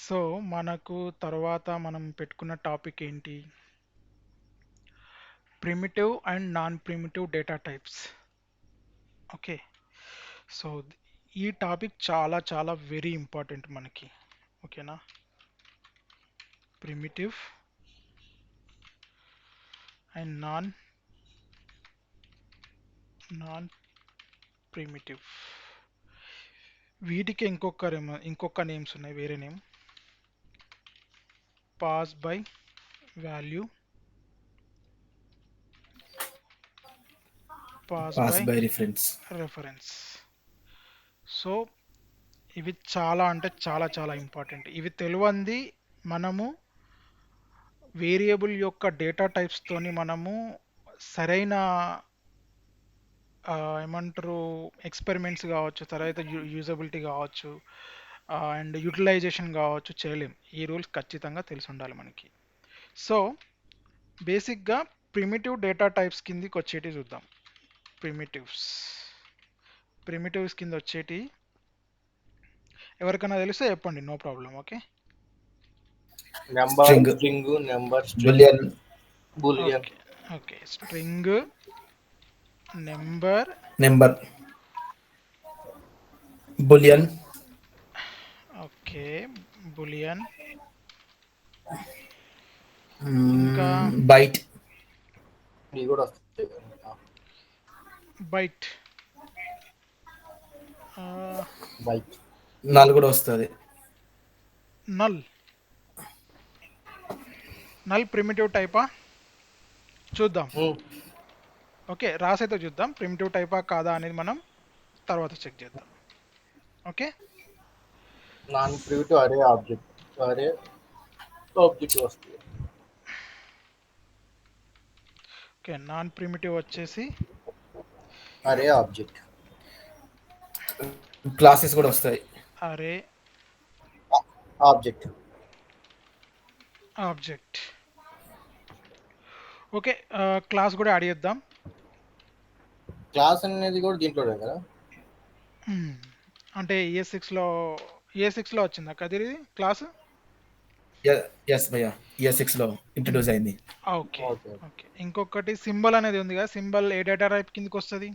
So మనకు తర్వాత మనం పెట్టుకున్న టాపిక్ ఏంటి? Primitive and non primitive data types. Okay. So ఈ టాపిక్ చాలా చాలా వెరీ ఇంపార్టెంట్ మనకి. ఓకేనా? Primitive and non primitive. వీటికి ఇంకొక నేమ్స్ ఉన్నాయి, వేరే name. Pass by value, pass pass by by reference. Reference. So ఇవి చాలా అంటే చాలా చాలా ఇంపార్టెంట్. ఇవి తెలియంది మనము వేరియబుల్ యొక్క డేటా టైప్స్ తోని మనము సరైన ఏమంటారు ఎక్స్పెరిమెంట్స్ కావచ్చు, తర్వాత యూజబిలిటీ కావచ్చు, అండ్ యూటిలైజేషన్ కావచ్చు చేయలేం. ఈ రూల్స్ ఖచ్చితంగా తెలిసి ఉండాలి మనకి. సో బేసిక్గా ప్రిమిటివ్ డేటా టైప్స్ కిందికి వచ్చేటి చూద్దాం. ప్రిమిటివ్స్ ప్రిమిటివ్స్ కింద వచ్చేటి ఎవరికైనా తెలిస్తే చెప్పండి, no problem. Okay. Number string, string number string boolean. Boolean okay. Okay, string, number, number, boolean, okay, boolean, ఇంకా బైట్. ఇవి కూడా వస్తాయి. బైట్, బైక్ నల్ కూడా వస్తుంది. నల్. నల్ ప్రిమిటివ్ టైపా చూద్దాం. ఓకే, రాసైతే చూద్దాం ప్రిమిటివ్ టైపా కాదా అనేది మనం తర్వాత చెక్ చేద్దాం. ఓకే. నాన్ ప్రిమిటివ్ అరే ఆబ్జెక్ట్ వస్తాయి. ఓకే, నాన్ ప్రిమిటివ్ వచ్చేసి అరే ఆబ్జెక్ట్ క్లాసెస్ కూడా వస్తాయి. అరే ఆబ్జెక్ట్ ఆబ్జెక్ట్. ఓకే, క్లాస్ కూడా యాడ్ చేద్దాం. క్లాస్ అనేది కూడా దీంట్లోనే కదా. అంటే ఏ6లో వచ్చిందా కదిరి ఇది క్లాస్? ఎస్ భయ్యా, ఇయర్ 6 లో ఇంట్రడ్యూస్ అయింది. ఓకే. ఓకే ఓకే, ఇంకొకటి సింబల్ అనేది ఉంది కదా, సింబల్ ఏ డేటా టైప్ కిందకి వస్తుంది?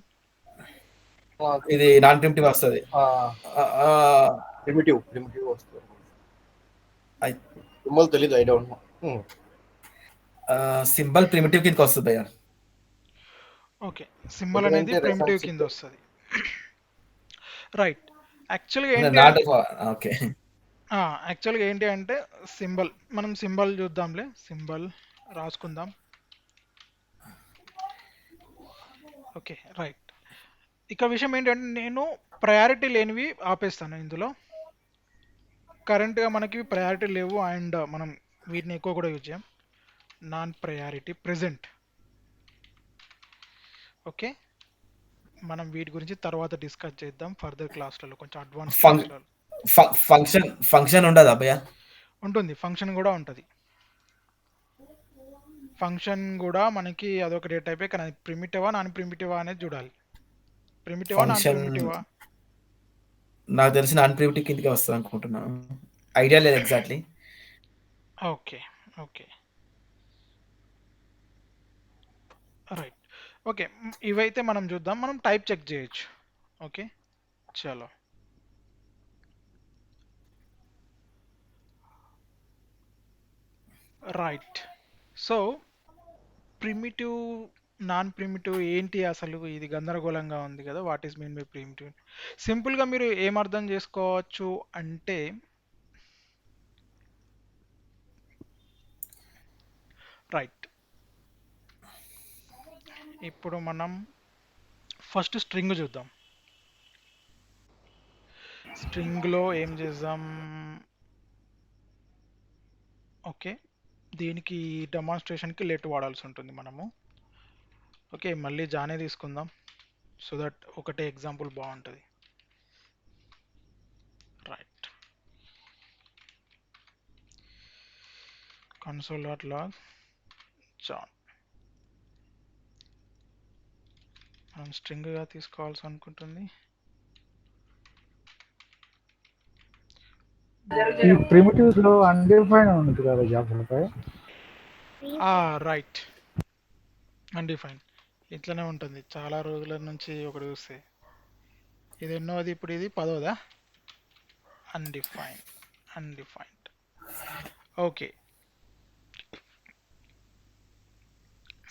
ఇది నాన్ ప్రిమిటివ్ వస్తుంది. ప్రిమిటివ్ వస్తుంది. సింబల్ తెలీదు, I don't know. Symbol primitive కిందకి వస్తుంది భయ్యా. ఓకే, సింబల్ అనేది ఎందుకంటే ప్రిమిటివ్ రెఫరెన్స్ కింద వస్తుంది. రైట్. యాక్చువల్గా ఏంటి నాట్ అంటే ఓకే. యాక్చువల్గా ఏంటి అంటే మనం సింబల్ చూద్దాంలే, సింబల్ రాసుకుందాం. Okay, right. ఇక విషయం ఏంటంటే నేను ప్రయారిటీ లేనివి ఆపేస్తాను ఇందులో. కరెంట్గా మనకి ప్రయారిటీ లేవు అండ్ మనం వీటిని ఎక్కువ కూడా యూజ్ చేయం. Non priority present. ఓకే, మనం వీటి గురించి తర్వాత డిస్కస్ చేద్దాం ఫర్దర్ క్లాస్లలో, కొంచెం అడ్వాన్స్ క్లాస్లలో. ఫంక్షన్ ఉండదా భయ్యా? ఉంటుంది, ఫంక్షన్ కూడా ఉంటుంది. ఫంక్షన్ కూడా మనకి అదొక డేటా టైపే, కానీ అది ప్రిమిటివా నాన్ ప్రిమిటివా అనేది చూడాలి. ప్రిమిటివా నాన్ ఫంక్షన్ ప్రిమిటివా? నాకు తెలిసి నాన్ ప్రిమిటివ్ కిందకే వస్తుంది అనుకుంటున్నాను. ఐడియా లేదు exactly. Okay. Okay, right. Okay, ఇవైతే మనం చూద్దాం, మనం టైప్ చెక్ చేయొచ్చు. ఓకే, చలో. Right. So primitive non primitive ఏంటి అసలు? ఇది గందరగోళంగా ఉంది కదా. What is mean by primitive? సింపుల్గా మీరు ఏం అర్థం చేసుకోవచ్చు అంటే, రైట్, ఇప్పుడు మనం ఫస్ట్ స్ట్రింగ్ చూద్దాం. స్ట్రింగ్లో ఏం చేద్దాం? ఓకే, దీనికి డెమాన్స్ట్రేషన్కి లెట్ వాడాల్సి ఉంటుంది మనము. ఓకే, మళ్ళీ జానే తీసుకుందాం సో దట్ ఒకటే ఎగ్జాంపుల్ బాగుంటుంది. Right, console.log John. మనం స్ట్రింగ్గా తీసుకోవాల్సి అనుకుంటుంది. ఈ ప్రిమిటివ్స్ లో అన్డిఫైన్ ఉంది కదా జాబ్లపై. రైట్, అన్డిఫైన్ ఇట్లనే ఉంటుంది చాలా రోజుల నుంచి. ఒకటి చూస్తే ఇది ఎన్నోది, ఇప్పుడు ఇది 10వదా? Undefine, undefined. Okay,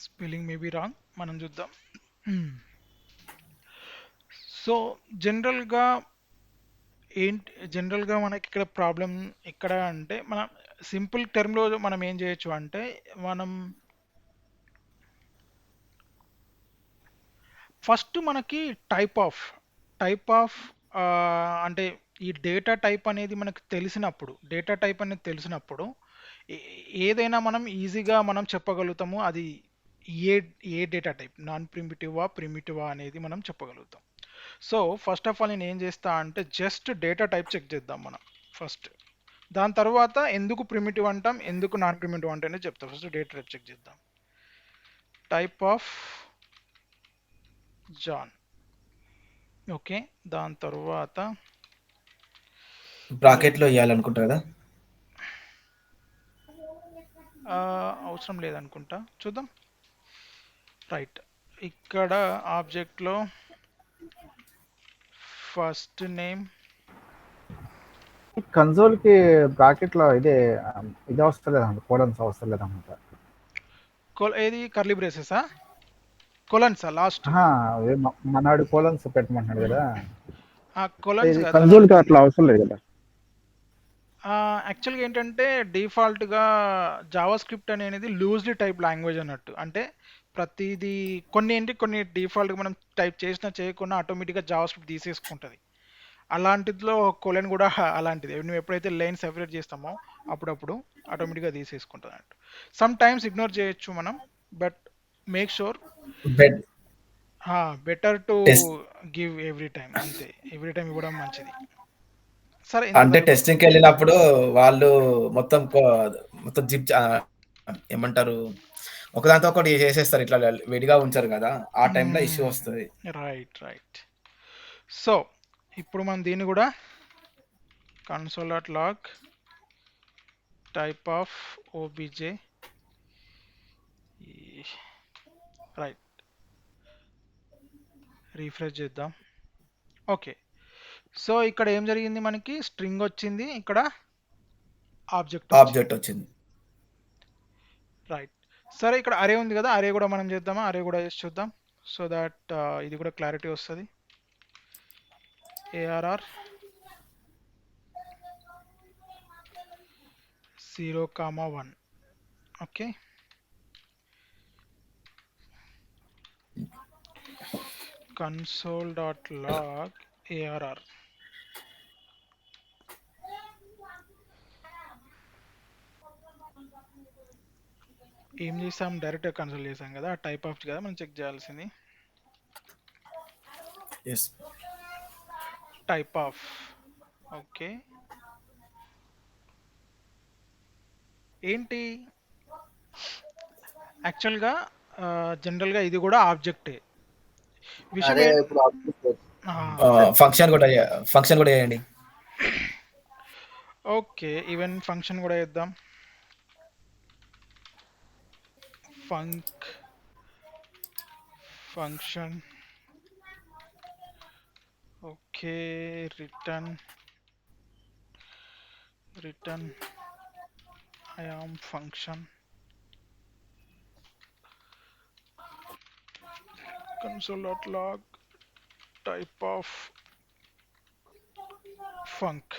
spelling may be wrong, మనం చూద్దాం. సో జనరల్గా జనరల్గా మనకి ఇక్కడ ప్రాబ్లం ఎక్కడ అంటే, మనం సింపుల్ టర్మ్లో మనం ఏం చేయొచ్చు అంటే, మనం ఫస్ట్ మనకి టైప్ ఆఫ్ అంటే ఈ డేటా టైప్ అనేది తెలిసినప్పుడు ఏ- ఏదైనా మనం ఈజీగా మనం చెప్పగలుగుతాము. అది ఏ ఏ డేటా టైప్, నాన్ ప్రిమిటివా అనేది మనం చెప్పగలుగుతాం. సో ఫస్ట్ ఆఫ్ ఆల్ నేను ఏం చేస్తా అంటే, జస్ట్ డేటా టైప్ చెక్ చేద్దాం మనం ఫస్ట్. దాని తర్వాత ఎందుకు ప్రిమిటివ్ అంటాం, ఎందుకు నాన్ ప్రిమిటివ్ అంటే చెప్తాం. ఫస్ట్ డేటా టైప్ చెక్ చేద్దాం. Type of John. ఓకే, దాని తర్వాత బ్రాకెట్ లో ఇవ్వాలనుకుంటా కదా. అవసరం లేదనుకుంటా, చూద్దాం. రైట్, ఇక్కడ ఆబ్జెక్ట్లో ఫస్ట్ నేమ్. కన్సోల్ కి బ్రాకెట్ లో ఇది వస్తలేదండి, కోలన్స్ అవసరం ఏది కర్లీ బ్రేసెసా, కొలన్సా లాస్ట్? మనాడు కోలన్స్ పెట్టమంటున్నాడు కదా. కొలన్స్ ఇది కదా కన్సోల్ కి అట్లా అవసరం లేదు కదా. యాక్చువల్గా ఏంటంటే డిఫాల్ట్గా జావా స్క్రిప్ట్ అనేది లూజ్లీ టైప్ లాంగ్వేజ్ అన్నట్టు. అంటే ప్రతిదీ కొన్ని డిఫాల్ట్గా మనం టైప్ చేసినా చేయకుండా ఆటోమేటిక్గా జావా స్క్రిప్ట్ తీసేసుకుంటుంది. అలాంటిదిలో కొలెన్ కూడా అలాంటిది. నువ్వు ఎప్పుడైతే లైన్ సెపరేట్ చేస్తామో అప్పుడప్పుడు ఆటోమేటిక్గా తీసేసుకుంటుంది అన్నట్టు. సమ్ టైమ్స్ ఇగ్నోర్ చేయొచ్చు మనం, but make sure bed better to test give every time. అంతే, ఎవ్రీ టైం ఇవ్వడం మంచిది. సరే, అంటే ఎందుకంటే ఇప్పుడు టెస్టింగ్కి వెళ్ళినప్పుడు వాళ్ళు మొత్తం మొత్తం ఏమంటారు, ఒకదాంతో ఒకటి చేసేస్తారు, ఇట్లా విడిగా ఉంచారు కదా, ఆ టైంలో ఇష్యూ వస్తుంది. Right, right. సో ఇప్పుడు మనం దీన్ని కూడా console.log type of OBJ, right, refresh చేద్దాం. ఓకే, సో ఇక్కడ ఏం జరిగింది, మనకి స్ట్రింగ్ వచ్చింది, ఇక్కడ ఆబ్జెక్ట్ వచ్చింది. ఆబ్జెక్ట్ వచ్చింది. రైట్, సరే ఇక్కడ అరే ఉంది కదా, అరే కూడా మనం చేద్దామా, అరే కూడా చేసి చూద్దాం. సో దట్ ఇది కూడా క్లారిటీ వస్తుంది. ARR 0,1. Okay, console.log ARR. ఏం చేసాం, డైరెక్ట్గా కన్సోల్ చేసాం కదా, టైప్ ఆఫ్ కదా మనం చెక్ చేయాల్సింది. Yes, type of. ఓకే, ఏంటి యాక్చువల్గా జనరల్గా ఇది కూడా ఆబ్జెక్టే. విషయం అరే ఏం ఇప్పుడు ఆబ్జెక్ట్ ఫంక్షన్ కూడా చేయండి. ఓకే, ఈవెన్ ఫంక్షన్ కూడా వేద్దాం. Function. Okay, return I am function. console.log type of func.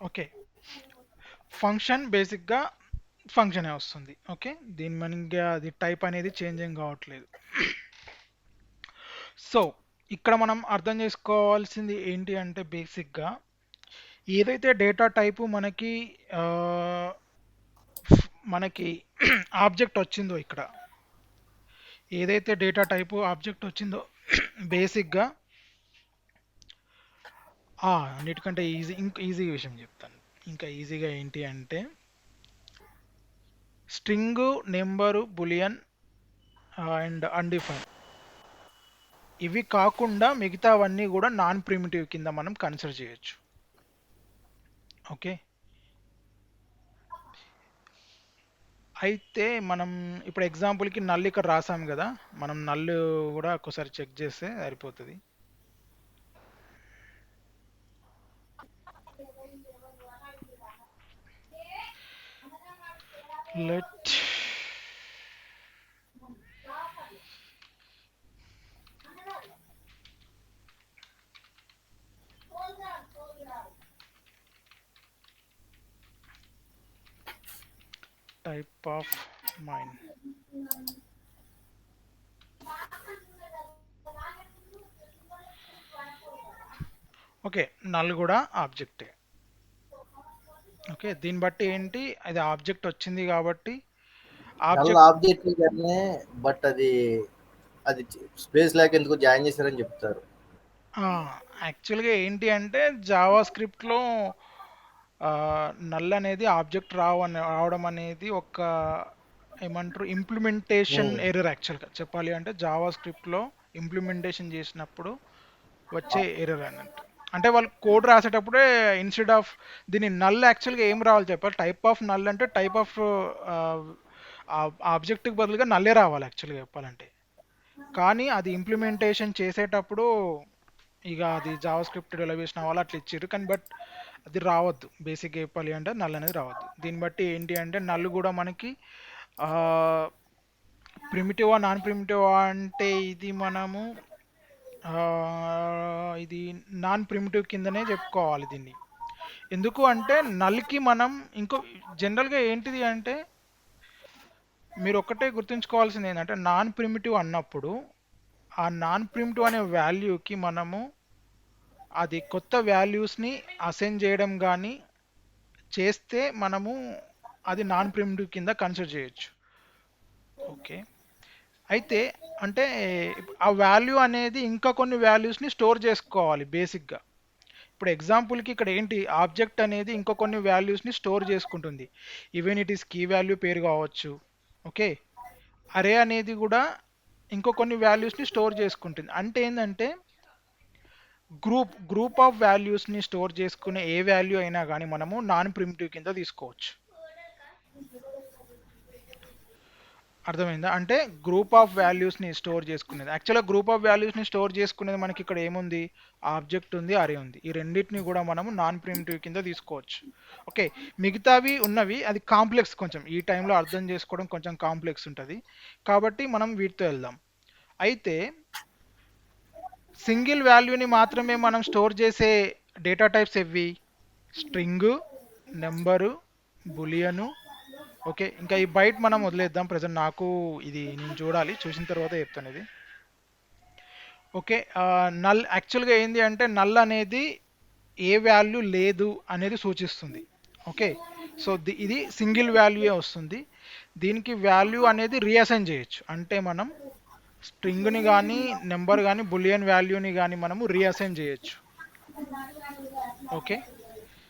Okay, function బేసిక్గా ఫంక్షన్ వస్తుంది. ఓకే, దీని మనకి అది టైప్ అనేది చేంజ్ ఏం కావట్లేదు. సో ఇక్కడ మనం అర్థం చేసుకోవాల్సింది ఏంటి అంటే, బేసిక్గా ఏదైతే డేటా టైపు మనకి ఆబ్జెక్ట్ వచ్చిందో, ఇక్కడ ఏదైతే డేటా టైపు ఆబ్జెక్ట్ వచ్చిందో, బేసిక్గా అన్నిటికంటే ఈజీ విషయం చెప్తాను. ఇంకా ఈజీగా ఏంటి అంటే, string, number, boolean and undefined, ఇవి కాకుండా మిగతావన్నీ కూడా నాన్ ప్రిమిటివ్ కింద మనం కన్సిడర్ చేయొచ్చు. ఓకే, అయితే మనం ఇప్పుడు ఎగ్జాంపుల్కి నల్ ఇక్కడ రాసాం కదా, మనం నల్లు కూడా ఒకసారి చెక్ చేస్తే సరిపోతుంది. Let type of mine. Okay, null కూడా ఆబ్జెక్టే. ఓకే, దీన్ని బట్టి ఏంటి, అది ఆబ్జెక్ట్ వచ్చింది కాబట్టి నల్ ఆబ్జెక్ట్ ఆబ్జెక్ట్ కానీ బట్ అది స్పేస్ లేక ఎందుకు జాయిన్ చేశారని చెప్తారు. యాక్చువల్గా ఏంటి అంటే జావా స్క్రిప్ట్లో నల్ అనేది ఆబ్జెక్ట్ రావడం అనేది ఒక ఏమంటారు ఇంప్లిమెంటేషన్ ఎర్రర్. యాక్చువల్గా చెప్పాలి అంటే జావా స్క్రిప్ట్లో ఇంప్లిమెంటేషన్ చేసినప్పుడు వచ్చే ఎర్రర్ అన్నట్టు. అంటే వాళ్ళు కోడ్ రాసేటప్పుడే ఇన్స్టెడ్ ఆఫ్ దీని నల్ యాక్చువల్గా ఏం రావాలి చెప్పాలి, టైప్ ఆఫ్ నల్ అంటే టైప్ ఆఫ్ ఆబ్జెక్ట్కి బదులుగా నల్లే రావాలి యాక్చువల్గా చెప్పాలంటే. కానీ అది ఇంప్లిమెంటేషన్ చేసేటప్పుడు ఇక అది జావా స్క్రిప్ట్ డెవలప్ చేసిన వాళ్ళు అట్లా ఇచ్చారు, కానీ బట్ అది రావద్దు. బేసిక్గా చెప్పాలి అంటే నల్ అనేది రావద్దు. దీన్ని బట్టి ఏంటి అంటే నల్ కూడా మనకి ప్రిమిటివా నాన్ ప్రిమిటివా అంటే ఇది మనము ఇది నాన్ ప్రిమిటివ్ కిందనే చెప్పుకోవాలి దీన్ని. ఎందుకు అంటే నల్కి మనం ఇంకో జనరల్గా ఏంటిది అంటే మీరు ఒక్కటే గుర్తుంచుకోవాల్సింది ఏంటంటే నాన్ ప్రిమిటివ్ అన్నప్పుడు ఆ నాన్ ప్రిమిటివ్ అనే వాల్యూకి మనము అది కొత్త వాల్యూస్ని అసైన్ చేయడం కానీ చేస్తే మనము అది నాన్ ప్రిమిటివ్ కింద కన్సిడర్ చేయొచ్చు. ఓకే, అయితే అంటే ఆ వాల్యూ అనేది ఇంకా కొన్ని వాల్యూస్ని స్టోర్ చేసుకోవాలి బేసిక్గా. ఇప్పుడు ఎగ్జాంపుల్కి ఇక్కడ ఏంటి ఆబ్జెక్ట్ అనేది ఇంకో కొన్ని వాల్యూస్ని స్టోర్ చేసుకుంటుంది. Even it is key value పేరు కావచ్చు. ఓకే, అరే అనేది కూడా ఇంకో కొన్ని వాల్యూస్ని స్టోర్ చేసుకుంటుంది. అంటే ఏంటంటే గ్రూప్ ఆఫ్ వాల్యూస్ని స్టోర్ చేసుకునే ఏ వాల్యూ అయినా కానీ మనము నాన్ ప్రిమిటివ్ కింద తీసుకోవచ్చు. అర్థమైందా? అంటే గ్రూప్ ఆఫ్ వాల్యూస్ని స్టోర్ చేసుకునేది. యాక్చువల్గా గ్రూప్ ఆఫ్ వాల్యూస్ని స్టోర్ చేసుకునేది మనకి ఇక్కడ ఏముంది, ఆబ్జెక్ట్ ఉంది, అరే ఉంది. ఈ రెండింటిని కూడా మనము నాన్ ప్రిమిటివ్ కింద తీసుకోవచ్చు. ఓకే, మిగతావి ఉన్నవి అది కాంప్లెక్స్, కొంచెం ఈ టైంలో అర్థం చేసుకోవడం కొంచెం కాంప్లెక్స్ ఉంటుంది కాబట్టి మనం వీటితో వెళ్దాం. అయితే సింగిల్ వాల్యూని మాత్రమే మనం స్టోర్ చేసే డేటా టైప్స్ ఎవి, స్ట్రింగ్, నెంబరు, బులియను. ఓకే, ఇంకా ఈ బైట్ మనం వదిలేద్దాం ప్రజెంట్, నాకు ఇది నేను చూడాలి, చూసిన తర్వాత చెప్తాను ఇది. ఓకే, నల్ యాక్చువల్గా ఏంది అంటే నల్ అనేది ఏ వాల్యూ లేదు అనేది సూచిస్తుంది. ఓకే, సో ఇది సింగిల్ వాల్యూయే వస్తుంది. దీనికి వాల్యూ అనేది రీఅసైన్ చేయొచ్చు. అంటే మనం స్ట్రింగ్ని కానీ నెంబర్ కానీ బులియన్ వాల్యూని కానీ మనము రీఅసైన్ చేయొచ్చు. Okay,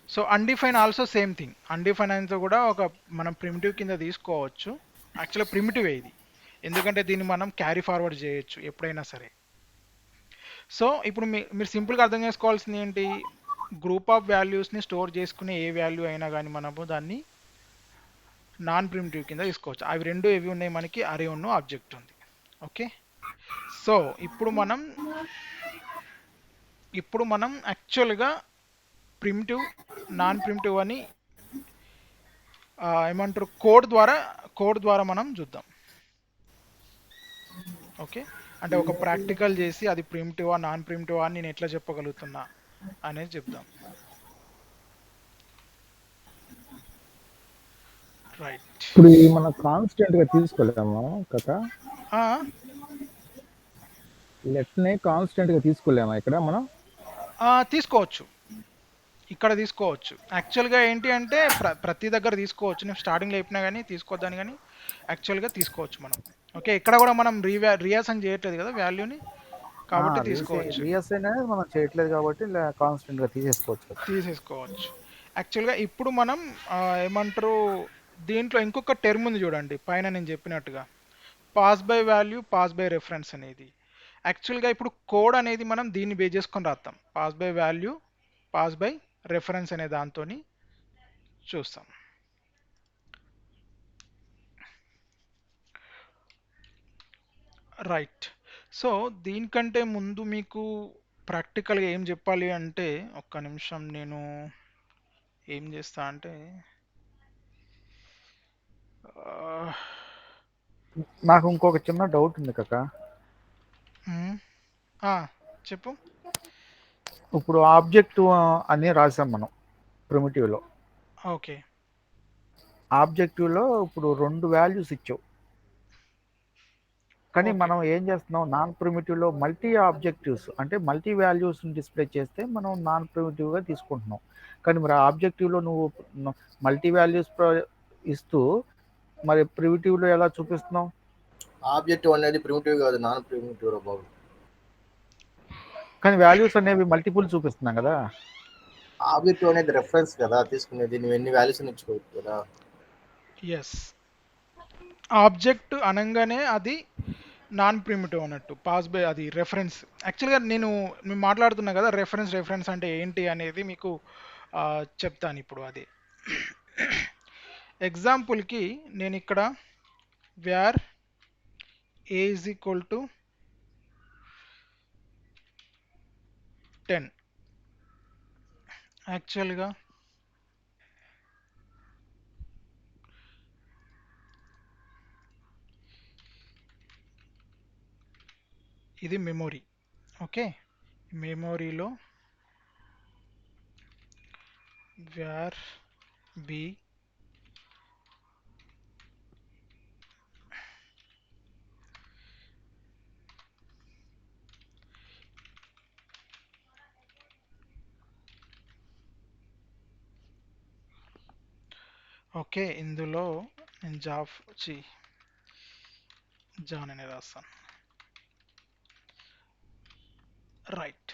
so undefined also same thing. Undefined అనేది కూడా ఒక మనం ప్రిమిటివ్ కింద తీసుకోవచ్చు. యాక్చువల్గా ప్రిమిటివ్ ఇది, ఎందుకంటే దీన్ని మనం క్యారీ ఫార్వర్డ్ చేయొచ్చు ఎప్పుడైనా సరే. సో ఇప్పుడు మీరు సింపుల్గా అర్థం చేసుకోవాల్సింది ఏంటి, గ్రూప్ ఆఫ్ వాల్యూస్ని స్టోర్ చేసుకునే ఏ వాల్యూ అయినా కానీ మనము దాన్ని నాన్ ప్రిమిటివ్ కింద తీసుకోవచ్చు. అవి రెండు ఏవి ఉన్నాయి మనకి, అరే ఉన్న ఆబ్జెక్ట్ ఉంది. ఓకే, సో ఇప్పుడు మనం యాక్చువల్గా ప్రిమిటివ్ నాన్ ప్రిమిటివ్ అని ఏమంటారు కోడ్ ద్వారా మనం చూద్దాం. ఓకే, అంటే ఒక ప్రాక్టికల్ చేసి అది ప్రిమిటివా నాన్ ప్రిమిటివా అని నేను ఎట్లా చెప్పగలుగుతున్నా అనేది చెప్దాం. రైట్, ఇప్పుడు ఇది మనం కాన్స్టెంట్ గా తీసుకోలేము కదా, లెట్నే కాన్స్టెంట్ గా తీసుకోలేమా ఇక్కడ మనం? తీసుకోవచ్చు, ఇక్కడ తీసుకోవచ్చు. యాక్చువల్గా ఏంటి అంటే ప్రతి దగ్గర తీసుకోవచ్చు. నేను స్టార్టింగ్లో చెప్పినా కానీ తీసుకోవద్దని, కానీ యాక్చువల్గా తీసుకోవచ్చు మనం. ఓకే, ఇక్కడ కూడా మనం రీఅసైన్ చేయట్లేదు కదా వాల్యూని, కాబట్టి తీసుకోవచ్చు. రీఅసైన్ అనేది మనం చేయట్లేదు కాబట్టి కాన్స్టెంట్ గా తీసేసుకోవచ్చు. యాక్చువల్గా ఇప్పుడు మనం ఏమంటారు దీంట్లో ఇంకొక టర్మ్ ఉంది చూడండి పైన నేను చెప్పినట్టుగా, pass by value, pass by reference అనేది. యాక్చువల్గా ఇప్పుడు కోడ్ అనేది మనం దీన్ని బేస్ చేసుకొని రాస్తాం. Pass by value, pass by reference అనే దాంతో చూస్తాం. రైట్. సో దీనికంటే ముందు మీకు ప్రాక్టికల్గా ఏం చెప్పాలి అంటే, ఒక్క నిమిషం నేను ఏం చేస్తా అంటే ఆ, నాకు ఇంకొక చిన్న డౌట్ ఉంది కాక. మ్, ఆ, చెప్పు. ఇప్పుడు ఆబ్జెక్ట్ అని రాసాం మనం ప్రిమిటివ్లో. ఓకే. ఆబ్జెక్టివ్లో ఇప్పుడు 2 వాల్యూస్ ఇచ్చావు. కానీ ఓకే. మనం ఏం చేస్తున్నాం, నాన్ ప్రిమిటివ్లో మల్టీ ఆబ్జెక్టివ్స్ అంటే మల్టీ వాల్యూస్ని డిస్ప్లే చేస్తే మనం నాన్ ప్రిమిటివ్గా తీసుకుంటున్నాం. కానీ మరి ఆబ్జెక్టివ్లో నువ్వు మల్టీ వాల్యూస్ ఇస్తూ మరి ప్రిమిటివ్లో ఎలా చూపిస్తున్నావు? ఆబ్జెక్టివ్ అనేది ప్రిమిటివ్ కాదు, నాన్ ప్రిమిటివ్ రా బాబు. కానీ వాల్యూస్ అనేవి మల్టిపుల్ చూపిస్తున్నాం కదా. ఆబ్జెక్టివ్ అనేది రెఫరెన్స్ కదా తీసుకునేది, నువ్వు ఎన్ని వాల్యూస్ ఇచ్చుకోవచ్చు కదా. ఎస్. ఆబ్జెక్ట్ అనగానే అది నాన్ ప్రిమిటివ్ అన్నట్టు. పాస్ బై అది రెఫరెన్స్. యాక్చువల్గా మేము మాట్లాడుతున్నా కదా, రెఫరెన్స్ అంటే ఏంటి అనేది మీకు చెప్తాను ఇప్పుడు. అది ఎగ్జాంపుల్కి నేను ఇక్కడ var a is equal to 10 యాక్చువల్గా ఇది మెమొరీ. ఓకే, మెమొరీలో వేర్ బి ఓకే, ఇందులో నేను జాన్ అని రాస్తాను. రైట్.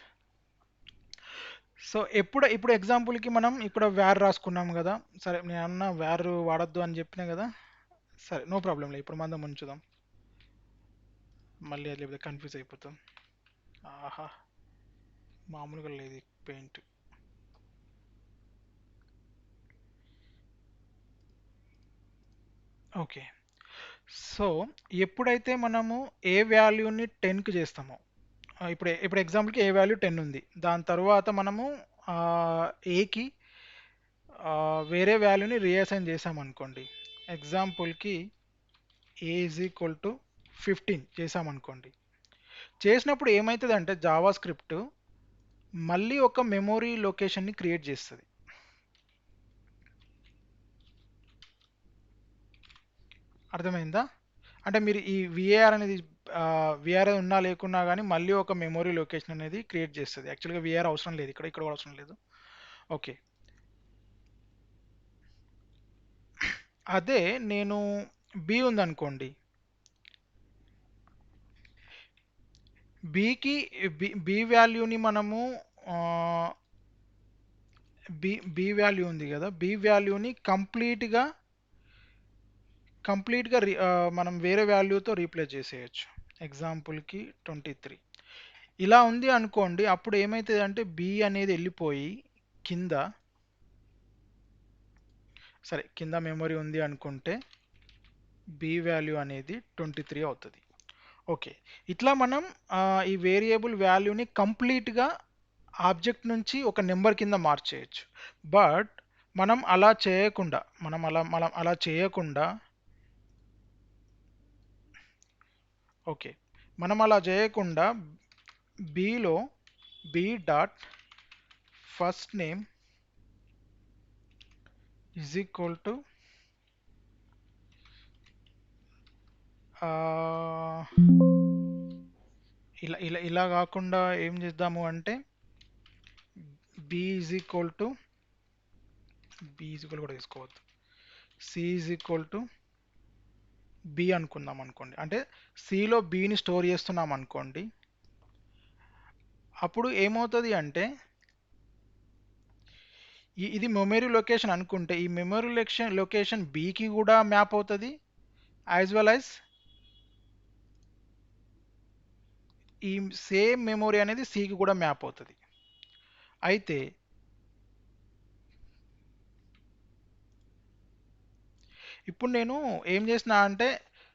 సో ఇప్పుడు ఎగ్జాంపుల్కి మనం ఇక్కడ వేర్ రాసుకున్నాం కదా. సరే, నేను అన్న వేర్ వాడద్దు అని చెప్పినా కదా. సరే, నో ప్రాబ్లం లేదు. ఇప్పుడు మనం ఉంచుదాం. మళ్ళీ అది లేకపోతే కన్ఫ్యూజ్ అయిపోతాం. ఆహా, మామూలుగా లేదు పెయింట్. ఓకే. సో ఎప్పుడైతే మనము ఏ వాల్యూని 10కి చేస్తామో, ఇప్పుడు ఎగ్జాంపుల్కి ఏ వాల్యూ 10 ఉంది. దాని తర్వాత మనము ఏకి వేరే వాల్యూని రీఅసైన్ చేసామనుకోండి. ఎగ్జాంపుల్కి ఏ ఈజ్ ఈక్వల్ టు 15 చేసామనుకోండి. చేసినప్పుడు ఏమవుతుందంటే జావా స్క్రిప్ట్ మళ్ళీ ఒక మెమొరీ లొకేషన్ని క్రియేట్ చేస్తుంది. అర్థమైందా? అంటే మీరు ఈ విఏఆర్ అనేది విఆర్ ఉన్నా లేకున్నా కానీ మళ్ళీ ఒక మెమొరీ లొకేషన్ అనేది క్రియేట్ చేస్తుంది. యాక్చువల్గా విఆర్ అవసరం లేదు, ఇక్కడ కూడా అవసరం లేదు. ఓకే. అదే నేను బి ఉందనుకోండి. బికి బి వాల్యూని మనము బి వాల్యూ ఉంది కదా, బి వాల్యూని కంప్లీట్గా మనం వేరే వాల్యూతో రీప్లేస్ చేసేయచ్చు. ఎగ్జాంపుల్కి 23 ఇలా ఉంది అనుకోండి. అప్పుడు ఏమవుతుంది అంటే బి అనేది వెళ్ళిపోయి కింద, సరే కింద మెమొరీ ఉంది అనుకుంటే బి వాల్యూ అనేది 23 అవుతుంది. ఓకే, ఇట్లా మనం ఈ వేరియబుల్ వాల్యూని కంప్లీట్గా ఆబ్జెక్ట్ నుంచి ఒక నెంబర్ కింద మార్చేయచ్చు. బట్ మనం అలా చేయకుండా ఓకే, మనం అలా చేయకుండా below b dot first name is equal to ఇలా కాకుండా ఏం చేద్దాము అంటే బి ఈజ్ ఈక్వల్ టు కూడా తీసుకోవద్దు, c is equal to b అనుకుందాం అనుకోండి. అంటే సిలో బిని స్టోర్ చేస్తున్నాం అనుకోండి. అప్పుడు ఏమవుతుంది అంటే ఇది మెమరీ లొకేషన్ అనుకుంటే ఈ మెమరీ లొకేషన్ బికి కూడా మ్యాప్ అవుతుంది, యాజ్ వెల్ యాజ్ ఈ సేమ్ మెమొరీ అనేది సికి కూడా మ్యాప్ అవుతుంది. అయితే ఇప్పుడు నేను ఏం చేసిన అంటే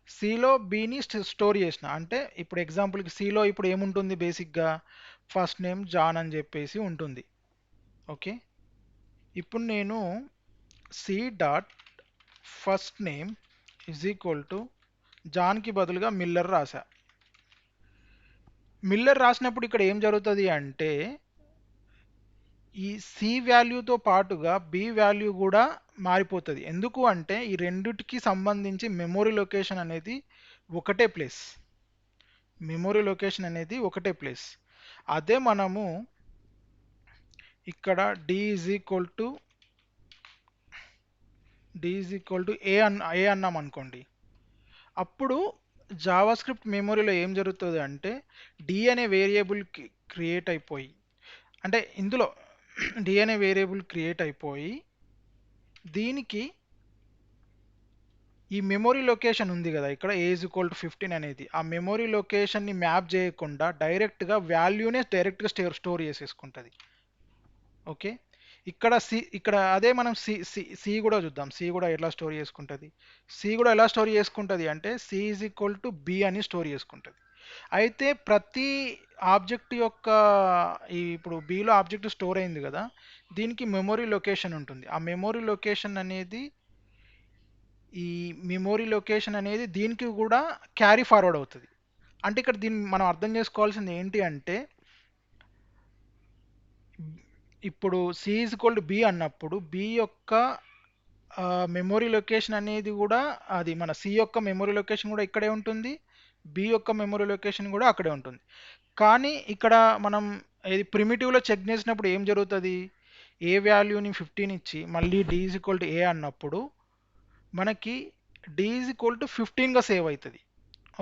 సిలో బిని స్టోర్ చేసిన. అంటే ఇప్పుడు ఎగ్జాంపుల్కి సిలో ఇప్పుడు ఏముంటుంది బేసిక్గా ఫస్ట్ నేమ్ జాన్ అని చెప్పేసి ఉంటుంది. ఓకే, ఇప్పుడు నేను c dot first name is equal to జాన్కి బదులుగా మిల్లర్ రాసా. మిల్లర్ రాసినప్పుడు ఇక్కడ ఏం జరుగుతుంది అంటే ఈ సి వాల్యూతో పాటుగా బి వాల్యూ కూడా మారిపోతుంది. ఎందుకు అంటే ఈ రెండిటికి సంబంధించి మెమొరీ లొకేషన్ అనేది ఒకటే ప్లేస్. మెమొరీ లొకేషన్ అనేది ఒకటే ప్లేస్. అదే మనము ఇక్కడ డి ఈజ్ ఈక్వల్ టు ఏ అన్నాం అనుకోండి, అప్పుడు జావా స్క్రిప్ట్ మెమొరీలో ఏం జరుగుతుంది అంటే డి అనే వేరియబుల్ క్రియేట్ అయిపోయి, అంటే ఇందులో డి అనే వేరియబుల్ క్రియేట్ అయిపోయి దీనికి ఈ మెమొరీ లొకేషన్ ఉంది కదా ఇక్కడ ఏ ఈజ్ ఈక్వల్ టు 15 అనేది, ఆ మెమొరీ లొకేషన్ని మ్యాప్ చేయకుండా డైరెక్ట్గా వాల్యూనే డైరెక్ట్గా స్టోర్ చేసేసుకుంటుంది. ఓకే, ఇక్కడ అదే మనం సి కూడా చూద్దాం. సి కూడా ఎట్లా స్టోర్ చేసుకుంటుంది. సి కూడా ఎలా స్టోర్ చేసుకుంటుంది అంటే c is equal to b అని స్టోర్ చేసుకుంటుంది. అయితే ప్రతి ఆబ్జెక్ట్ యొక్క ఇప్పుడు బిలో ఆబ్జెక్ట్ స్టోర్ అయింది కదా, దీనికి మెమొరీ లొకేషన్ ఉంటుంది. ఆ మెమొరీ లొకేషన్ అనేది దీనికి కూడా క్యారీ ఫార్వర్డ్ అవుతుంది. అంటే ఇక్కడ దీన్ని మనం అర్థం చేసుకోవాల్సింది ఏంటి అంటే ఇప్పుడు c is equal to b అన్నప్పుడు బి యొక్క మెమొరీ లొకేషన్ అనేది కూడా అది మన సి యొక్క మెమొరీ లొకేషన్ కూడా ఇక్కడే ఉంటుంది, బి యొక్క మెమొరీ లొకేషన్ కూడా అక్కడే ఉంటుంది. కానీ ఇక్కడ మనం ఇది ప్రిమిటివ్లో చెక్ చేసినప్పుడు ఏం జరుగుతుంది, ఏ వాల్యూని 15 ఇచ్చి మళ్ళీ d is equal to a అన్నప్పుడు మనకి డి ఈజ్ ఈక్వల్ టు 15గా సేవ్ అవుతుంది.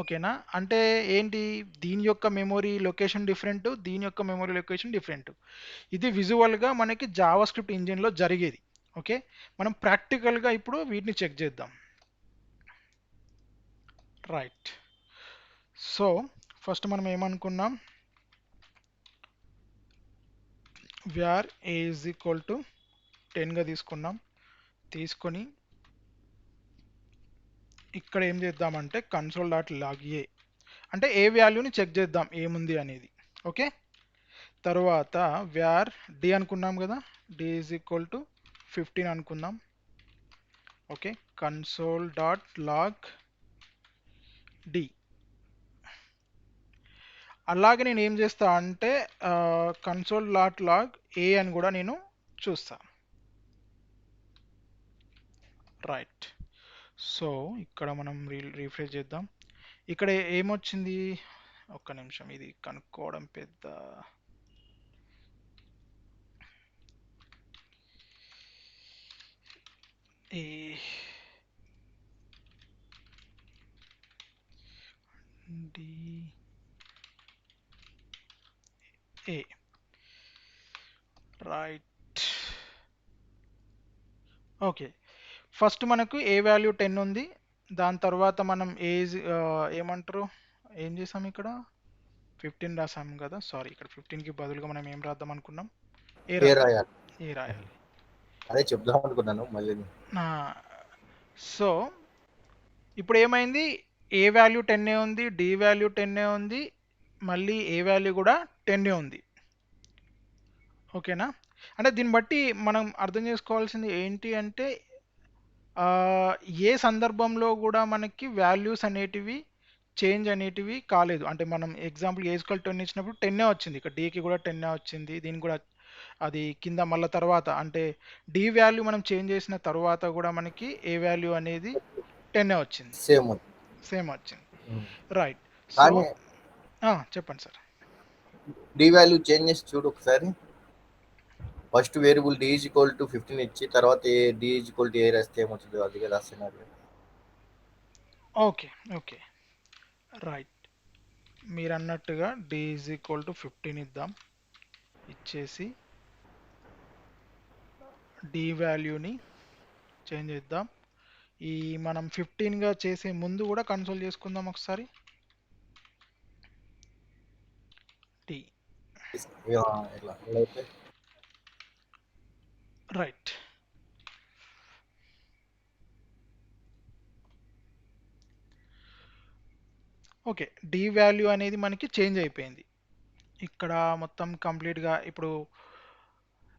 ఓకేనా, అంటే ఏంటి దీని యొక్క మెమొరీ లొకేషన్ డిఫరెంట్, దీని యొక్క మెమొరీ లొకేషన్ డిఫరెంట్. ఇది విజువల్గా మనకి జావా స్క్రిప్ట్ ఇంజిన్లో జరిగేది. ఓకే, మనం ప్రాక్టికల్గా ఇప్పుడు వీటిని చెక్ చేద్దాం. రైట్, సో ఫస్ట్ మనం ఏమనుకున్నాం, var a is equal to 10గా తీసుకొని ఇక్కడ ఏం చేద్దామంటే కన్సోల్ డాట్ లాగ్ ఏ అంటే ఏ వాల్యూని చెక్ చేద్దాం ఏముంది అనేది. ఓకే, తర్వాత వ్యార్ డి అనుకున్నాం కదా, డి ఈజ్ ఈక్వల్ టు 15 అనుకుందాం. Okay, console dot log d. అలాగే నేను ఏం చేస్తా అంటే కన్సోల్ డాట్ లాగ్ ఏ అని కూడా నేను చూస్తా. రైట్, సో ఇక్కడ మనం రీఫ్రెష్ చేద్దాం. ఇక్కడ ఏమొచ్చింది, ఒక్క నిమిషం ఇది కనుక్కోవడం పెద్ద ఈ D A. Right, okay, first మనకు ఏ వాల్యూ 10 ఉంది, దాని తర్వాత మనం ఏమంటారు ఏం చేసాం ఇక్కడ 15 రాసాం కదా, సారీ ఇక్కడ 15కి బదులుగా మనం ఏం రాద్దాం అనుకున్నాం, ఏ రాయాలి. అదే చెప్దాం అనుకున్నాను మళ్ళీ. సో ఇప్పుడు ఏమైంది, ఏ వాల్యూ 10 ఉంది, డి వాల్యూ 10 ఉంది, మళ్ళీ ఏ వాల్యూ కూడా 10 ఉంది. ఓకేనా, అంటే దీన్ని బట్టి మనం అర్థం చేసుకోవాల్సింది ఏంటి అంటే ఏ సందర్భంలో కూడా మనకి వాల్యూస్ అనేటివి చేంజ్ అనేటివి కాలేదు. అంటే మనం ఎగ్జాంపుల్ ఏజ్కల్ 10 ఇచ్చినప్పుడు 10 వచ్చింది, ఇక్కడ డీకి కూడా 10 వచ్చింది, దీనికి కూడా అది కింద మళ్ళీ తర్వాత అంటే డి వాల్యూ మనం చేంజ్ చేసిన తర్వాత కూడా మనకి ఏ వాల్యూ అనేది 10 వచ్చింది, సేమ్ వచ్చింది. రైట్, సో చెప్పండి సార్. డి వాల్యూ చేంజ్ చేసి చూడు ఒకసారి. First variable d is equal to 15 ఇచ్చి తర్వాత d is equal to a రాస్తే ఏమవుతుందో అది కదా రాస్తున్నారు. ఓకే, రైట్, మీరు అన్నట్టుగా డి ఈజ్ ఈక్వల్ టు 15 ఇద్దాం, ఇచ్చేసి డి వాల్యూని చేంజ్ చేద్దాం. ఈ మనం 15గా చేసే ముందు కూడా కన్సోల్ చేసుకుందాం ఒకసారి. టీ. ఇలా ఇలా అయితే రైట్. ఓకే, డి వాల్యూ అనేది మనకి చేంజ్ అయిపోయింది ఇక్కడ మొత్తం కంప్లీట్గా. ఇప్పుడు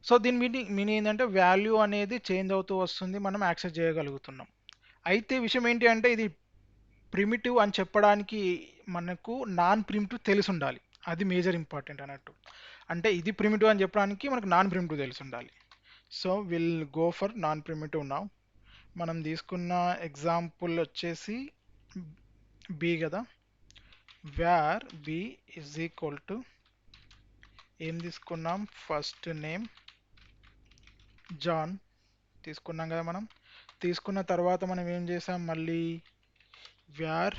సో దీని మీనింగ్ ఏంటంటే వాల్యూ అనేది చేంజ్ అవుతూ వస్తుంది, మనం యాక్సెస్ చేయగలుగుతున్నాం. అయితే విషయం ఏంటి అంటే ఇది ప్రిమిటివ్ అని చెప్పడానికి మనకు నాన్ ప్రిమిటివ్ తెలిసి ఉండాలి. అది మేజర్ ఇంపార్టెంట్ అన్నట్టు. అంటే ఇది ప్రిమిటివ్ అని చెప్పడానికి మనకు నాన్ ప్రిమిటివ్ తెలిసి ఉండాలి. So will go for non primitive now. మనం తీసుకున్న ఎగ్జాంపుల్ వచ్చేసి బి కదా, where b is equal to ఏం తీసుకున్నాం, ఫస్ట్ నేమ్ జాన్ తీసుకున్నాం కదా. మనం తీసుకున్న తర్వాత మనం ఏం చేసాం, మళ్ళీ where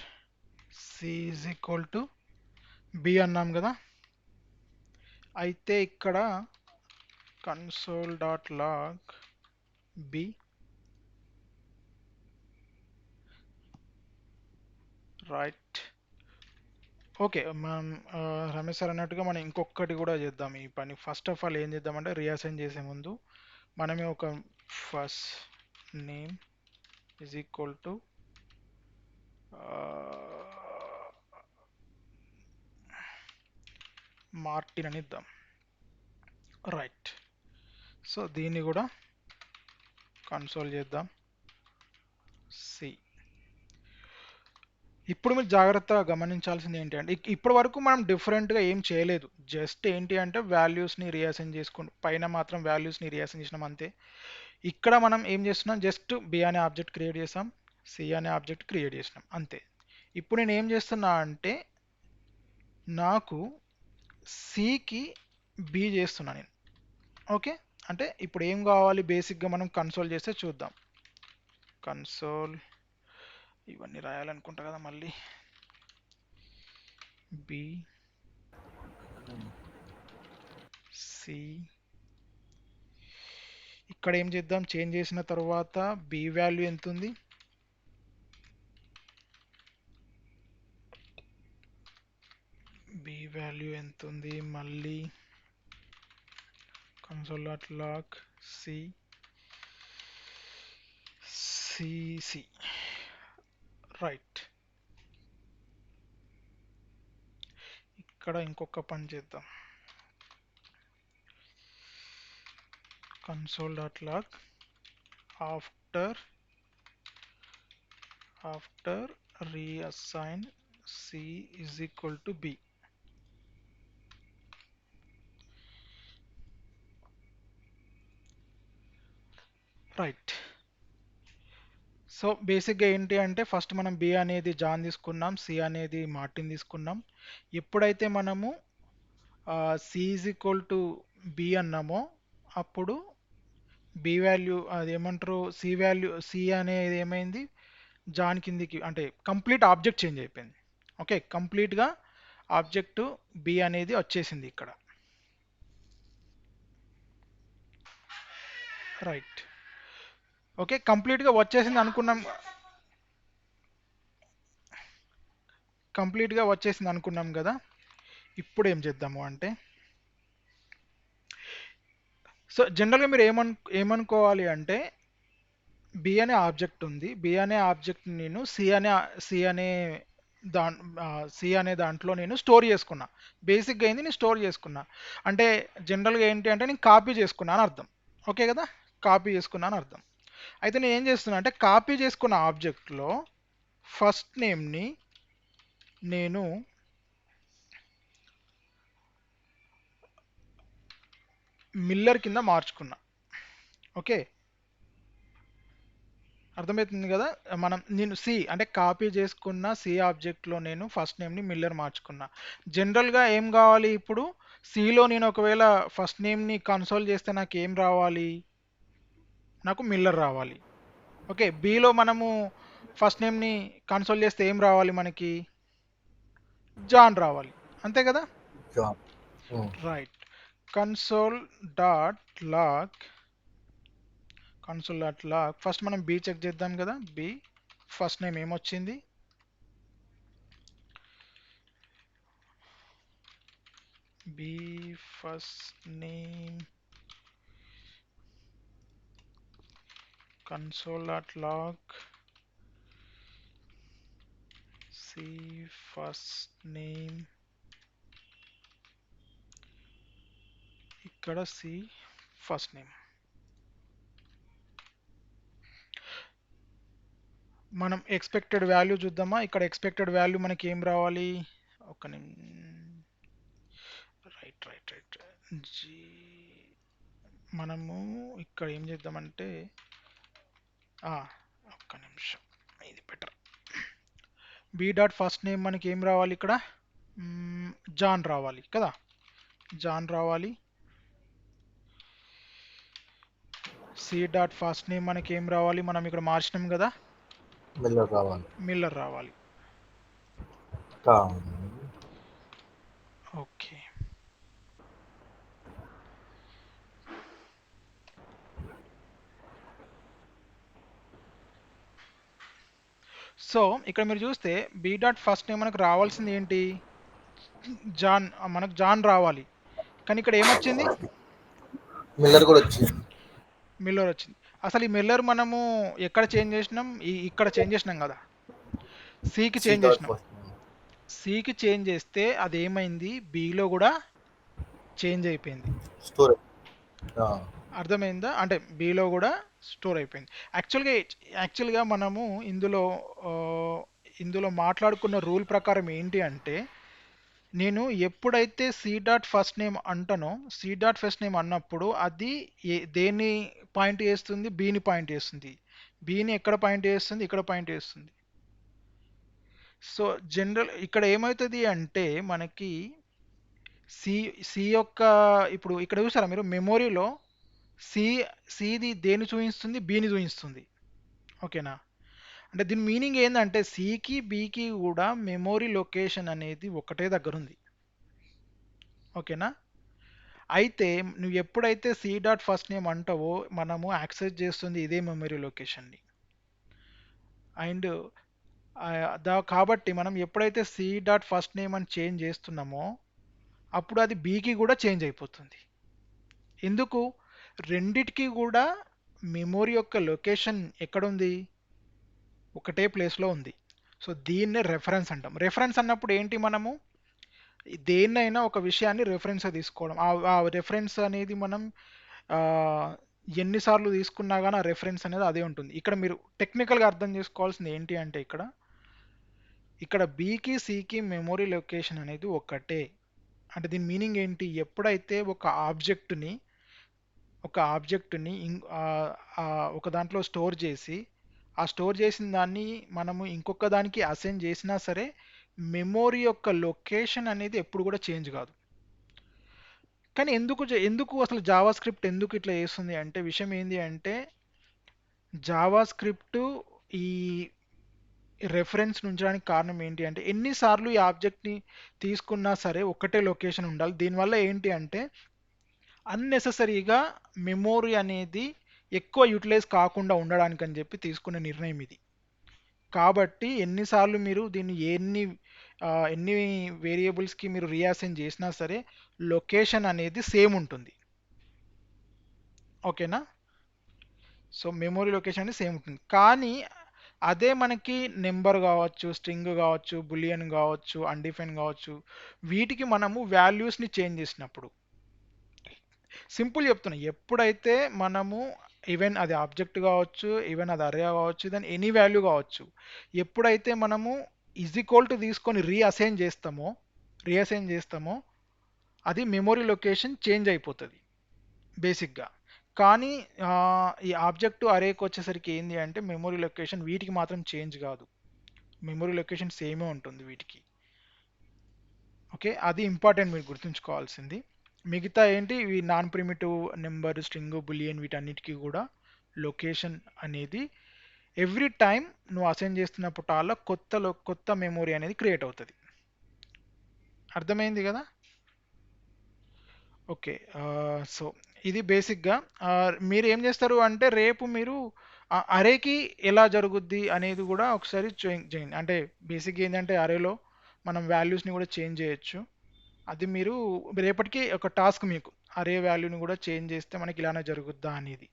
c is equal to b అన్నాం కదా. అయితే ఇక్కడ console dot log b right. Okay, మనం రమేష్ సార్ అన్నట్టుగా మనం ఇంకొకటి కూడా చేద్దాం ఈ పని. ఫస్ట్ ఆఫ్ ఆల్ ఏం చేద్దామంటే రీఅసైన్ చేసే ముందు మనమే ఒక first name is equal to Martin అని ఇద్దాం. రైట్. సో దీన్ని కూడా కన్సోల్ చేద్దాం సి. ఇప్పుడు మీరు జాగ్రత్తగా గమనించాల్సింది ఏంటి అంటే ఇప్పటి వరకు మనం డిఫరెంట్గా ఏం చేయలేదు. జస్ట్ ఏంటి అంటే వాల్యూస్ని రీఅసైన్ చేసుకుని పైన మాత్రం వాల్యూస్ని రీఅసైన్ చేసినాం అంతే. ఇక్కడ మనం ఏం చేస్తున్నాం, జస్ట్ బి అనే ఆబ్జెక్ట్ క్రియేట్ చేసాం, సి అనే ఆబ్జెక్ట్ క్రియేట్ చేసినాం అంతే. ఇప్పుడు నేను ఏం చేస్తున్నా అంటే నాకు సికి బి చేస్తున్నా నేను. ఓకే, అంటే ఇప్పుడు ఏం కావాలి, బేసిక్గా మనం కన్సోల్ చేస్తే చూద్దాం. కన్సోల్ ఇవన్నీ రాయాలనుకుంటా కదా, మళ్ళీ బి సి. ఇక్కడ ఏం చేద్దాం, చేంజ్ చేసిన తర్వాత బి వాల్యూ ఎంత ఉంది, బి వాల్యూ ఎంత ఉంది, మళ్ళీ console dot log c c. Right. ఇక్కడ ఇంకొక పని చేద్దాం, console dot log after reassign c is equal to b. Right. So బేసిక్గా ఏంటి అంటే ఫస్ట్ మనం బి అనేది జాన్ తీసుకున్నాం, సి అనేది మార్టిన్ తీసుకున్నాం. ఎప్పుడైతే మనము c is equal to b అన్నామో అప్పుడు బి వాల్యూ అది ఏమంటారు, సి అనేది ఏమైంది, జాన్ కిందికి అంటే కంప్లీట్ ఆబ్జెక్ట్ చేంజ్ అయిపోయింది. ఓకే, కంప్లీట్గా ఆబ్జెక్ట్ బి అనేది వచ్చేసింది ఇక్కడ. రైట్. ఓకే, కంప్లీట్గా వచ్చేసింది అనుకున్నాం, కదా. ఇప్పుడు ఏం చేద్దాము అంటే సో జనరల్గా మీరు ఏమనుకోవాలి అంటే బి అనే ఆబ్జెక్ట్ ఉంది, బి అనే ఆబ్జెక్ట్ నేను సి అనే సి అనే దాంట్లో నేను స్టోర్ చేసుకున్నా. బేసిక్గా ఏంది, నేను స్టోర్ చేసుకున్నా అంటే జనరల్గా ఏంటి అంటే నేను కాపీ చేసుకున్నా అని అర్థం. ఓకే కదా, కాపీ చేసుకున్నా అని అర్థం. అయితే నేను ఏం చేస్తున్నా అంటే కాపీ చేసుకున్న ఆబ్జెక్ట్లో ఫస్ట్ నేమ్ని నేను మిల్లర్ కింద మార్చుకున్నా. ఓకే, అర్థమవుతుంది కదా. నేను సి అంటే కాపీ చేసుకున్న సి ఆబ్జెక్ట్లో నేను ఫస్ట్ నేమ్ని మిల్లర్ మార్చుకున్నా. జనరల్గా ఏం కావాలి, ఇప్పుడు సిలో నేను ఒకవేళ ఫస్ట్ నేమ్ని కన్సోల్ చేస్తే నాకు ఏం రావాలి, నాకు మిల్లర్ రావాలి. ఓకే, బిలో మనము ఫస్ట్ నేమ్ని కన్సోల్ చేస్తే ఏం రావాలి, మనకి జాన్ రావాలి, అంతే కదా. John. Right. Console dot log first మనం బి చెక్ చేద్దాం కదా. బి ఫస్ట్ నేమ్ ఏమొచ్చింది, b first name console.log c first name, ఇక్కడ c ఫస్ట్ నేమ్. మనం ఎక్స్పెక్టెడ్ వాల్యూ చూద్దామా. ఇక్కడ ఎక్స్పెక్టెడ్ వాల్యూ మనకి ఏం రావాలి, ఒక రైట్ రైట్ రైట్ జీ. మనము ఇక్కడ ఏం చేద్దామంటే ఒక్క నిమిషం, ఇది better. B dot first name మనకి ఏం రావాలి, ఇక్కడ జాన్ రావాలి కదా, జాన్ రావాలి. సి డాట్ ఫస్ట్ నేమ్ మనకి ఏం రావాలి, మనం ఇక్కడ మార్చినాం కదా, మిల్లర్ రావాలి. మిల్లర్ రావాలి. కావాలి. ఓకే, సో ఇక్కడ మీరు చూస్తే బి డాట్ ఫస్ట్ నేమ్ మనకు రావాల్సింది ఏంటి, జాన్. మనకు జాన్ రావాలి, కానీ ఇక్కడ ఏమొచ్చింది, మిల్లర్ కూడా వచ్చింది. మిల్లర్ వచ్చింది. అసలు ఈ మిల్లర్ మనము ఎక్కడ చేంజ్ చేసినాం, ఇక్కడ చేంజ్ చేసినాం కదా, సికి చేంజ్ చేసినాం. సికి చేంజ్ చేస్తే అది ఏమైంది, బిలో కూడా చేంజ్ అయిపోయింది. స్టోరేజ్ అర్థమైందా, అంటే బిలో కూడా స్టోర్ అయిపోయింది. యాక్చువల్గా మనము ఇందులో మాట్లాడుకున్న రూల్ ప్రకారం ఏంటి అంటే, నేను ఎప్పుడైతే సి డాట్ ఫస్ట్ నేమ్ అంటానో, సి డాట్ ఫస్ట్ నేమ్ అన్నప్పుడు అది దేన్ని పాయింట్ చేస్తుంది, బీని పాయింట్ చేస్తుంది. బీని ఎక్కడ పాయింట్ చేస్తుంది, ఇక్కడ పాయింట్ చేస్తుంది. సో జనరల్ ఇక్కడ ఏమవుతుంది అంటే మనకి సి యొక్క, ఇప్పుడు ఇక్కడ చూసారా మీరు, మెమొరీలో సిది దేన్ని చూపిస్తుంది, బీని చూపిస్తుంది. ఓకేనా, అంటే దీని మీనింగ్ ఏంటంటే సికి బికి కూడా మెమొరీ లొకేషన్ అనేది ఒకటే దగ్గర ఉంది. ఓకేనా, అయితే నువ్వు ఎప్పుడైతే సి డాట్ ఫస్ట్ నేమ్ అంటావో మనము యాక్సెస్ చేస్తుంది ఇదే మెమరీ లొకేషన్ని. అండ్ కాబట్టి మనం ఎప్పుడైతే సి డాట్ ఫస్ట్ నేమ్ అని చేంజ్ చేస్తున్నామో అప్పుడు అది బీకి కూడా చేంజ్ అయిపోతుంది. ఎందుకు, రెండిటికి కూడా మెమొరీ యొక్క లొకేషన్ ఎక్కడుంది, ఒకటే ప్లేస్లో ఉంది. సో దీన్నే రెఫరెన్స్ అంటాం. రెఫరెన్స్ అన్నప్పుడు ఏంటి, మనము దేన్నైనా ఒక విషయాన్ని రెఫరెన్స్ తీసుకోవడం. ఆ రెఫరెన్స్ అనేది మనం ఎన్నిసార్లు తీసుకున్నా కానీ ఆ రెఫరెన్స్ అనేది అదే ఉంటుంది. ఇక్కడ మీరు టెక్నికల్గా అర్థం చేసుకోవాల్సింది ఏంటి అంటే, ఇక్కడ బీకి సికి మెమొరీ లొకేషన్ అనేది ఒకటే. అంటే దీని మీనింగ్ ఏంటి, ఎప్పుడైతే ఒక ఆబ్జెక్ట్ని ఒక దాంట్లో స్టోర్ చేసి ఆ స్టోర్ చేసిన దాన్ని మనము ఇంకొక దానికి అసైన్ చేసినా సరే మెమొరీ యొక్క లొకేషన్ అనేది ఎప్పుడు కూడా చేంజ్ కాదు. కానీ ఎందుకు అసలు జావా స్క్రిప్ట్ ఎందుకు ఇట్లా చేస్తుంది అంటే, విషయం ఏంటి అంటే, జావా స్క్రిప్ట్ ఈ రెఫరెన్స్ ఉంచడానికి కారణం ఏంటి అంటే, ఎన్నిసార్లు ఈ ఆబ్జెక్ట్ని తీసుకున్నా సరే ఒకటే లొకేషన్ ఉండాలి. దీనివల్ల ఏంటి అంటే అన్నెసెసరీగా మెమొరీ అనేది ఎక్కువ యూటిలైజ్ కాకుండా ఉండడానికి అని చెప్పి తీసుకునే నిర్ణయం ఇది. కాబట్టి ఎన్నిసార్లు మీరు దీన్ని ఎన్ని వేరియబుల్స్కి మీరు రీఅసైన్ చేసినా సరే లొకేషన్ అనేది సేమ్ ఉంటుంది. ఓకేనా, సో మెమొరీ లొకేషన్ అనేది సేమ్ ఉంటుంది. కానీ అదే మనకి నెంబర్ కావచ్చు, స్ట్రింగ్ కావచ్చు, బులియన్ కావచ్చు, అన్డిఫైన్ కావచ్చు, వీటికి మనము వాల్యూస్ని చేంజ్ చేసినప్పుడు, సింపుల్ చెప్తున్నా, ఎప్పుడైతే మనము ఈవెన్ అది ఆబ్జెక్ట్ కావచ్చు, ఈవెన్ అది అరే కావచ్చు, దాని ఎనీ వాల్యూ కావచ్చు, ఎప్పుడైతే మనము ఈక్వల్ టు తీసుకొని రీఅసైన్ చేస్తామో అది మెమొరీ లొకేషన్ చేంజ్ అయిపోతుంది బేసిక్గా. కానీ ఈ ఆబ్జెక్ట్ అరేకి వచ్చేసరికి ఏంటి అంటే మెమొరీ లొకేషన్ వీటికి మాత్రం చేంజ్ కాదు, మెమొరీ లొకేషన్ సేమే ఉంటుంది వీటికి. ఓకే, అది ఇంపార్టెంట్ మీరు గుర్తుంచుకోవాల్సింది. మిగతా ఏంటి, ఇవి non primitive number, string, boolean వీటన్నిటికీ కూడా లొకేషన్ అనేది ఎవ్రీ టైం నువ్వు అసైన్ చేస్తున్నప్పుడు కొత్త మెమొరీ అనేది క్రియేట్ అవుతుంది. అర్థమైంది కదా. ఓకే, సో ఇది బేసిక్గా. మీరు ఏం చేస్తారు అంటే, రేపు మీరు అరేకి ఎలా జరుగుద్ది అనేది కూడా ఒకసారి చేయండి. అంటే బేసిక్గా ఏంటంటే అరేలో మనం వాల్యూస్ని కూడా చేంజ్ చేయొచ్చు. అది మీరు రేపటికి ఒక టాస్క్ మీకు అరే వాల్యూని కూడా చేంజ్ చేస్తే మనకి ఇలానే జరుగుద్దా అనేది.